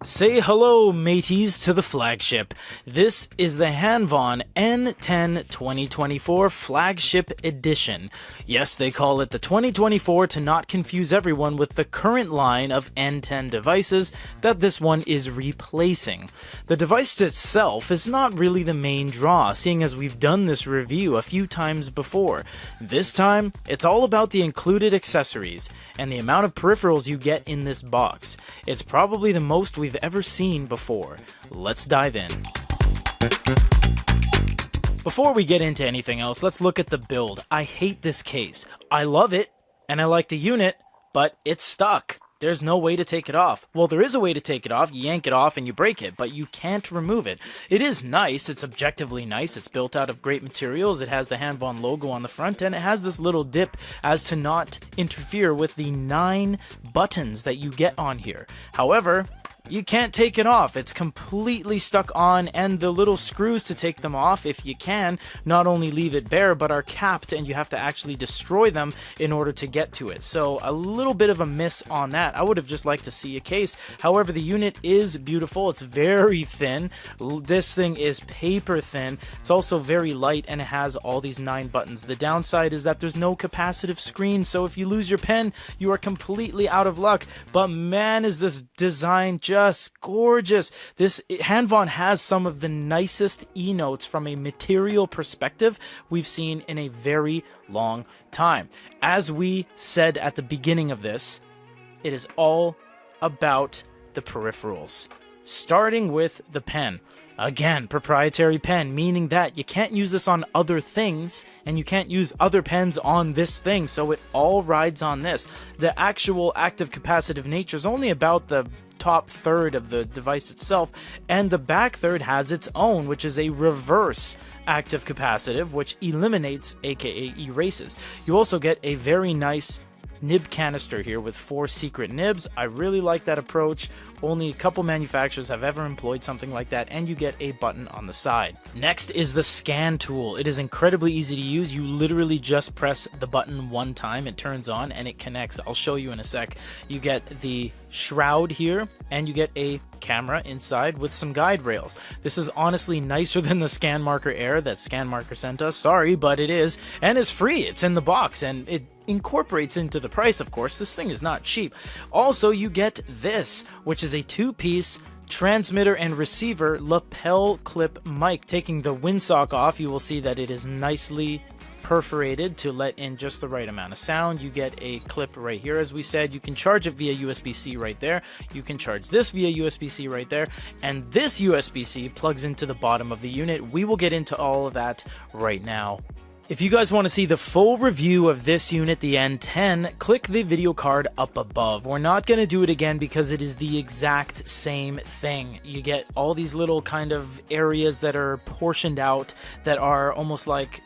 Say hello, mateys, to the flagship. This is the Hanvon N10 2024 Flagship Edition. Yes, they call it the 2024 to not confuse everyone with the current line of N10 devices that this one is replacing. The device itself is not really the main draw, seeing as we've done this review a few times before. This time, it's all about the included accessories and the amount of peripherals you get in this box. It's probably the most we've ever seen before. Let's dive in. Before we get into anything else, let's look at the build. I hate this case. I love it, and I like the unit, but it's stuck. There's no way to take it off. Well, there is a way to take it off. You yank it off and you break it, but you can't remove it. It is nice. It's objectively nice. It's built out of great materials. It has the Hanvon logo on the front, and it has this little dip as to not interfere with the 9 buttons that you get on here. However, you can't take it off. It's completely stuck on, and the little screws to take them off, if you can, not only leave it bare, but are capped, and you have to actually destroy them in order to get to it. So a little bit of a miss on that. I would have just liked to see a case. However, the unit is beautiful. It's very thin. This thing is paper thin. It's also very light, and it has all these 9 buttons. The downside is that there's no capacitive screen, so if you lose your pen, you are completely out of luck. But man, is this design just gorgeous. This Hanvon has some of the nicest e-notes from a material perspective we've seen in a very long time. As we said at the beginning of this, it is all about the peripherals, starting with the pen. Again, proprietary pen, meaning that you can't use this on other things, and you can't use other pens on this thing, so it all rides on this. The actual active capacitive nature is only about the top third of the device itself, and the back third has its own, which is a reverse active capacitive, which eliminates, aka erases. You also get a very nice nib canister here with 4 secret nibs. I really like that approach. Only a couple manufacturers have ever employed something like that, and you get a button on the side. Next is the scan tool. It is incredibly easy to use. You literally just press the button one time, it turns on, and it connects. I'll show you in a sec. You get the shroud here, and you get a camera inside with some guide rails. This is honestly nicer than the Scan Marker Air that Scan Marker sent us. Sorry, but it is, and it's free. It's in the box, and it incorporates into the price, of course. This thing is not cheap. Also, you get this, which is a 2-piece transmitter and receiver lapel clip mic. Taking the windsock off, you will see that it is nicely perforated to let in just the right amount of sound. You get a clip right here. As we said, you can charge it via USB-C right there. You can charge this via USB-C right there, and this USB-C plugs into the bottom of the unit. We will get into all of that right now. If you guys want to see the full review of this unit, the N10, click the video card up above. We're not going to do it again because it is the exact same thing. You get all these little kind of areas that are portioned out that are almost like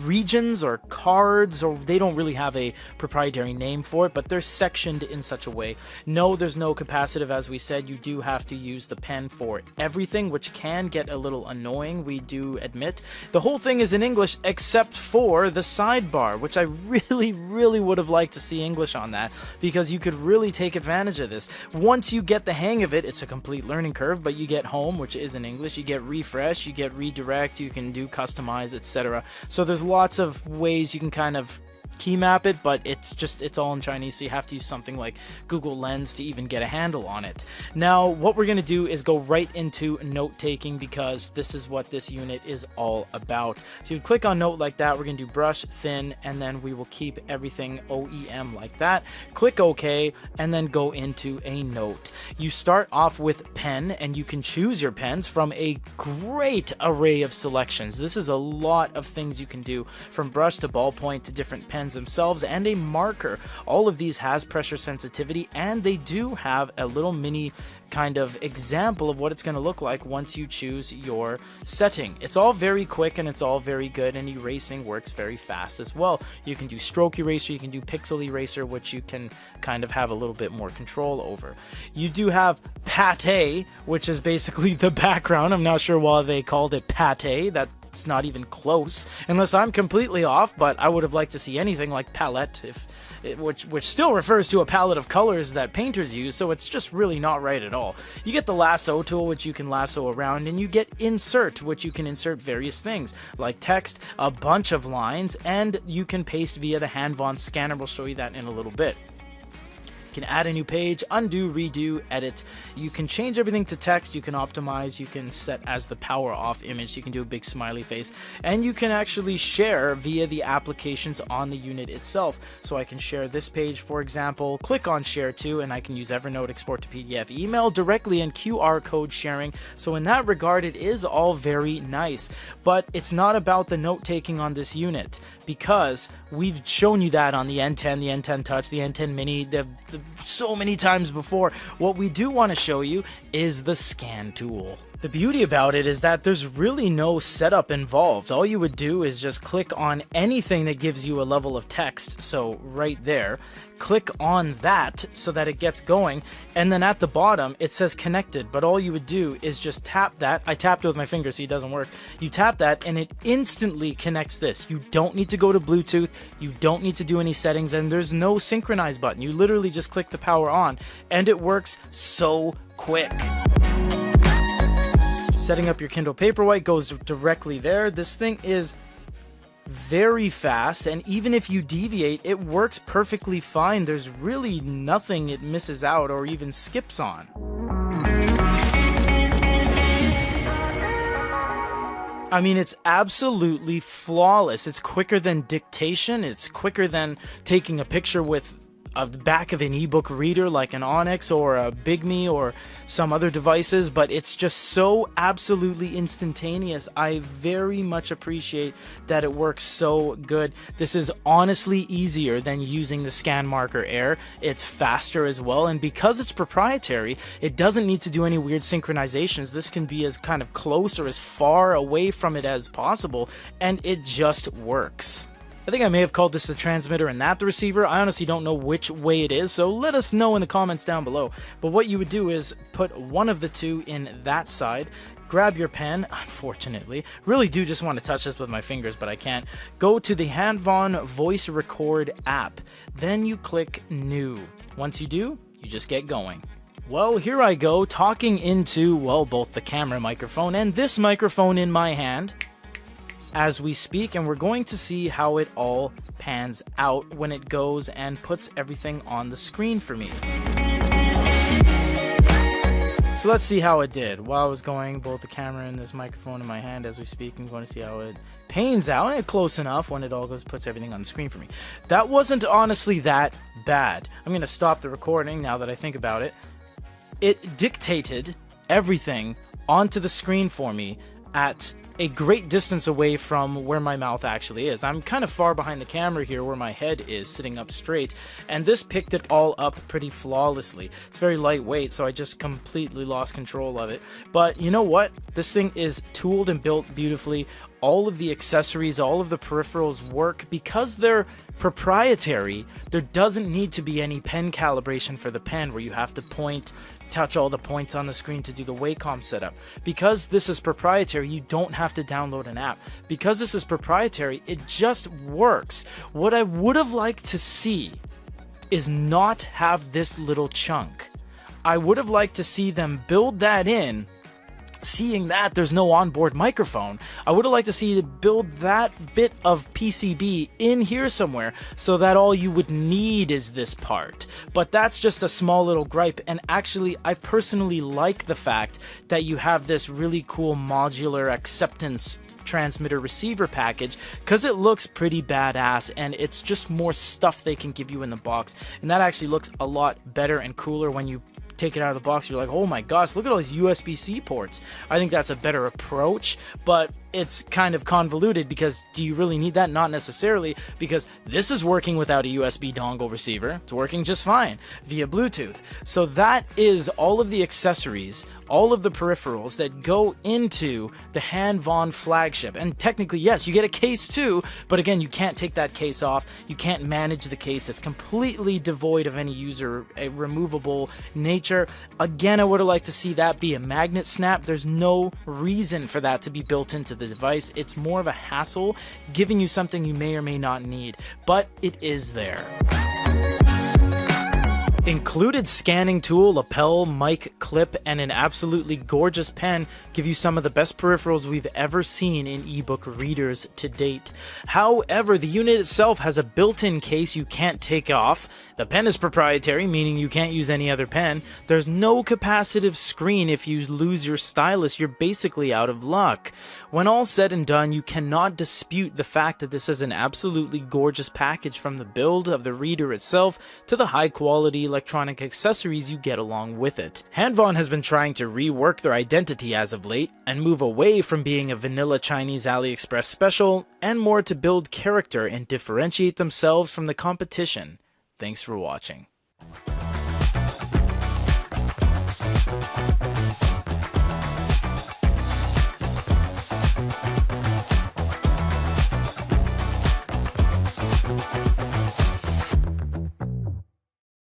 regions or cards, or they don't really have a proprietary name for it, but they're sectioned in such a way. No, there's no capacitive. As we said, you do have to use the pen for everything, which can get a little annoying, we do admit. The whole thing is in English except for the sidebar, which I really would have liked to see English on that, because you could really take advantage of this. Once you get the hang of it, it's a complete learning curve, but you get home, which is in English, you get refresh, you get redirect, you can do customize, etc. So there's lots of ways you can kind of key map it, but it's all in Chinese, so you have to use something like Google Lens to even get a handle on it. Now, what we're going to do is go right into note-taking, because this is what this unit is all about. So you click on note like that. We're going to do brush, thin, and then we will keep everything OEM like that. Click OK, and then go into a note. You start off with pen, and you can choose your pens from a great array of selections. This is a lot of things you can do, from brush to ballpoint to different pens themselves, and a marker. All of these has pressure sensitivity, and they do have a little mini kind of example of what it's going to look like once you choose your setting. It's all very quick and it's all very good, and erasing works very fast as well. You can do stroke eraser, you can do pixel eraser, which you can kind of have a little bit more control over. You do have pate, which is basically the background. I'm not sure why they called it pate. That It's not even close, unless I'm completely off, but I would have liked to see anything like palette, which still refers to a palette of colors that painters use, so it's just really not right at all. You get the lasso tool, which you can lasso around, and you get insert, which you can insert various things, like text, a bunch of lines, and you can paste via the Hanvon scanner. We'll show you that in a little bit. You can add a new page, undo, redo, edit. You can change everything to text, you can optimize, you can set as the power off image, so you can do a big smiley face, and you can actually share via the applications on the unit itself. So I can share this page, for example, click on share to, and I can use Evernote, export to PDF, email directly, and QR code sharing. So in that regard, it is all very nice, but it's not about the note taking on this unit, because we've shown you that on the N10, the N10 Touch, the N10 Mini, so many times before. What we do want to show you is the scan tool. The beauty about it is that there's really no setup involved. All you would do is just click on anything that gives you a level of text, so right there, click on that so that it gets going, and then at the bottom it says connected, but all you would do is just tap that. I tapped it with my finger, so it doesn't work. You tap that and it instantly connects this. You don't need to go to Bluetooth, you don't need to do any settings, and there's no synchronize button. You literally just click the power on and it works so quick. Setting up your Kindle Paperwhite goes directly there. This thing is very fast, and even if you deviate, it works perfectly fine. There's really nothing it misses out or even skips on. I mean, it's absolutely flawless. It's quicker than dictation. It's quicker than taking a picture with the back of an ebook reader like an Onyx or a Bigme or some other devices, but it's just so absolutely instantaneous. I very much appreciate that it works so good. This is honestly easier than using the Scan Marker Air. It's faster as well, and because it's proprietary, it doesn't need to do any weird synchronizations. This can be as kind of close or as far away from it as possible, and it just works. I think I may have called this the transmitter and that the receiver. I honestly don't know which way it is, so let us know in the comments down below. But what you would do is put one of the two in that side, grab your pen, unfortunately, really do just want to touch this with my fingers, but I can't. Go to the Hanvon Voice Record app, then you click New. Once you do, you just get going. Well, here I go, talking into, well, both the camera microphone and this microphone in my hand as we speak, and we're going to see how it all pans out when it goes and puts everything on the screen for me. So let's see how it did. While I was going, both the camera and this microphone in my hand as we speak, I'm going to see how it pans out, and close enough when it all goes, puts everything on the screen for me. That wasn't honestly that bad. I'm going to stop the recording now that I think about it. It dictated everything onto the screen for me at a great distance away from where my mouth actually is. I'm kind of far behind the camera here where my head is sitting up straight, and this picked it all up pretty flawlessly. It's very lightweight, so I just completely lost control of it. But you know what? This thing is tooled and built beautifully. All of the accessories, all of the peripherals work because they're proprietary. There doesn't need to be any pen calibration for the pen where you have to touch all the points on the screen to do the Wacom setup. Because this is proprietary, you don't have to download an app. Because this is proprietary, it just works. What I would have liked to see is not have this little chunk. I would have liked to see them build that in. Seeing that there's no onboard microphone, I would have liked to see it build that bit of PCB in here somewhere so that all you would need is this part. But that's just a small little gripe, and actually I personally like the fact that you have this really cool modular acceptance transmitter receiver package, because it looks pretty badass, and it's just more stuff they can give you in the box, and that actually looks a lot better and cooler when you take it out of the box. You're like, oh my gosh, look at all these USB-C ports. I think that's a better approach, but it's kind of convoluted because do you really need that? Not necessarily, because this is working without a USB dongle receiver. It's working just fine via Bluetooth. So that is all of the accessories, all of the peripherals that go into the Hanvon Flagship. And technically, yes, you get a case too, but again, you can't take that case off. You can't manage the case. It's completely devoid of any user removable nature. Again, I would have liked to see that be a magnet snap. There's no reason for that to be built into the device. It's more of a hassle, giving you something you may or may not need, but it is there. Included scanning tool, lapel, mic clip, and an absolutely gorgeous pen give you some of the best peripherals we've ever seen in ebook readers to date. However, the unit itself has a built-in case you can't take off. The pen is proprietary, meaning you can't use any other pen. There's no capacitive screen. If you lose your stylus, you're basically out of luck. When all said and done, you cannot dispute the fact that this is an absolutely gorgeous package, from the build of the reader itself to the high quality electronic accessories you get along with it. Hanvon has been trying to rework their identity as of late and move away from being a vanilla Chinese AliExpress special and more to build character and differentiate themselves from the competition. Thanks for watching.